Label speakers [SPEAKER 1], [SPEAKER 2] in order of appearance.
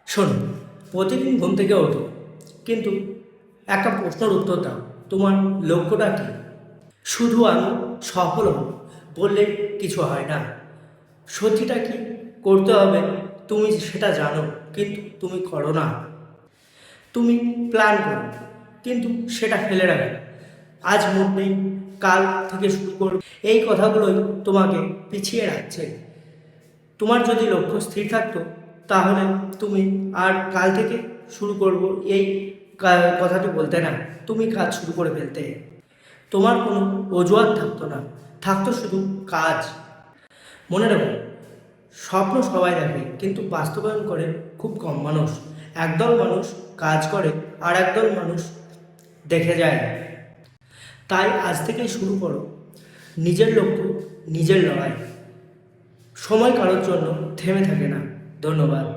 [SPEAKER 1] শোনো, প্রতিদিন ঘুম থেকে ওঠো, কিন্তু একটা প্রশ্নের উত্তর দাও। তোমার লক্ষ্যটা কী? শুধু আমি সফল হব বললে কিছু হয় না। সত্যিটা কি করতে হবে তুমি সেটা জানো, কিন্তু তুমি করো না। তুমি প্ল্যান করো, কিন্তু সেটা ফেলে রাখো। আজ মুড নেই, কাল থেকে শুরু করো। এই কথাগুলোই তোমাকে পিছিয়ে রাখছে। তোমার যদি লক্ষ্য স্থির থাকতো, তাহলে তুমি আর কাল থেকে শুরু করব এই কথাটি বলতে না, তুমি কাজ শুরু করে ফেলতে। তোমার কোনো অজুহাত থাকতো না, থাকতো শুধু কাজ। মনে রাখো, স্বপ্ন সবাই দেখে, কিন্তু বাস্তবায়ন করে খুব কম মানুষ। একদল মানুষ কাজ করে, আর একদল মানুষ দেখে যায়। তাই আজ থেকেই শুরু করো নিজের লক্ষ্য, নিজের লড়াই। সময় কারোর জন্য থেমে থাকে না। ধন্যবাদ।